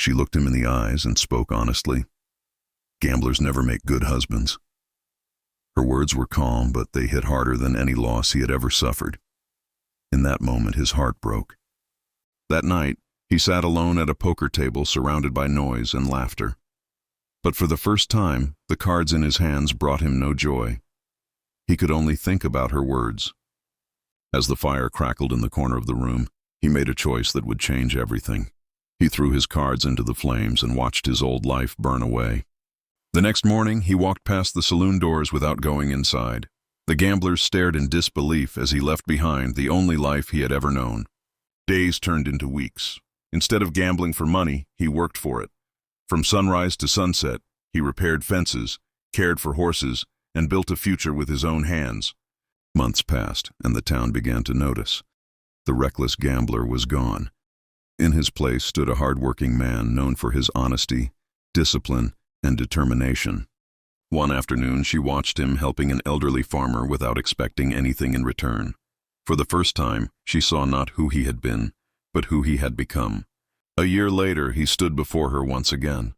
She looked him in the eyes and spoke honestly. "Gamblers never make good husbands." Her words were calm, but they hit harder than any loss he had ever suffered. In that moment, his heart broke. That night, he sat alone at a poker table surrounded by noise and laughter. But for the first time, the cards in his hands brought him no joy. He could only think about her words. As the fire crackled in the corner of the room, he made a choice that would change everything. He threw his cards into the flames and watched his old life burn away. The next morning, he walked past the saloon doors without going inside. The gamblers stared in disbelief as he left behind the only life he had ever known. Days turned into weeks. Instead of gambling for money, he worked for it. From sunrise to sunset, he repaired fences, cared for horses, and built a future with his own hands. Months passed, and the town began to notice. The reckless gambler was gone. In his place stood a hard-working man known for his honesty, discipline, and determination. One afternoon, she watched him helping an elderly farmer without expecting anything in return. For the first time, she saw not who he had been, but who he had become. A year later, he stood before her once again.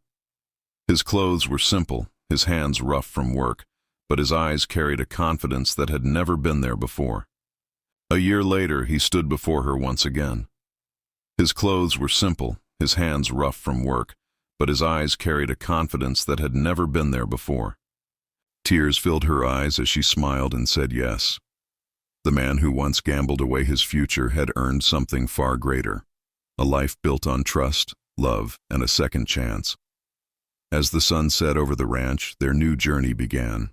His clothes were simple, his hands rough from work, but his eyes carried a confidence that had never been there before. A year later, he stood before her once again. His clothes were simple, his hands rough from work, but his eyes carried a confidence that had never been there before. Tears filled her eyes as she smiled and said yes. The man who once gambled away his future had earned something far greater, a life built on trust, love, and a second chance. As the sun set over the ranch, their new journey began.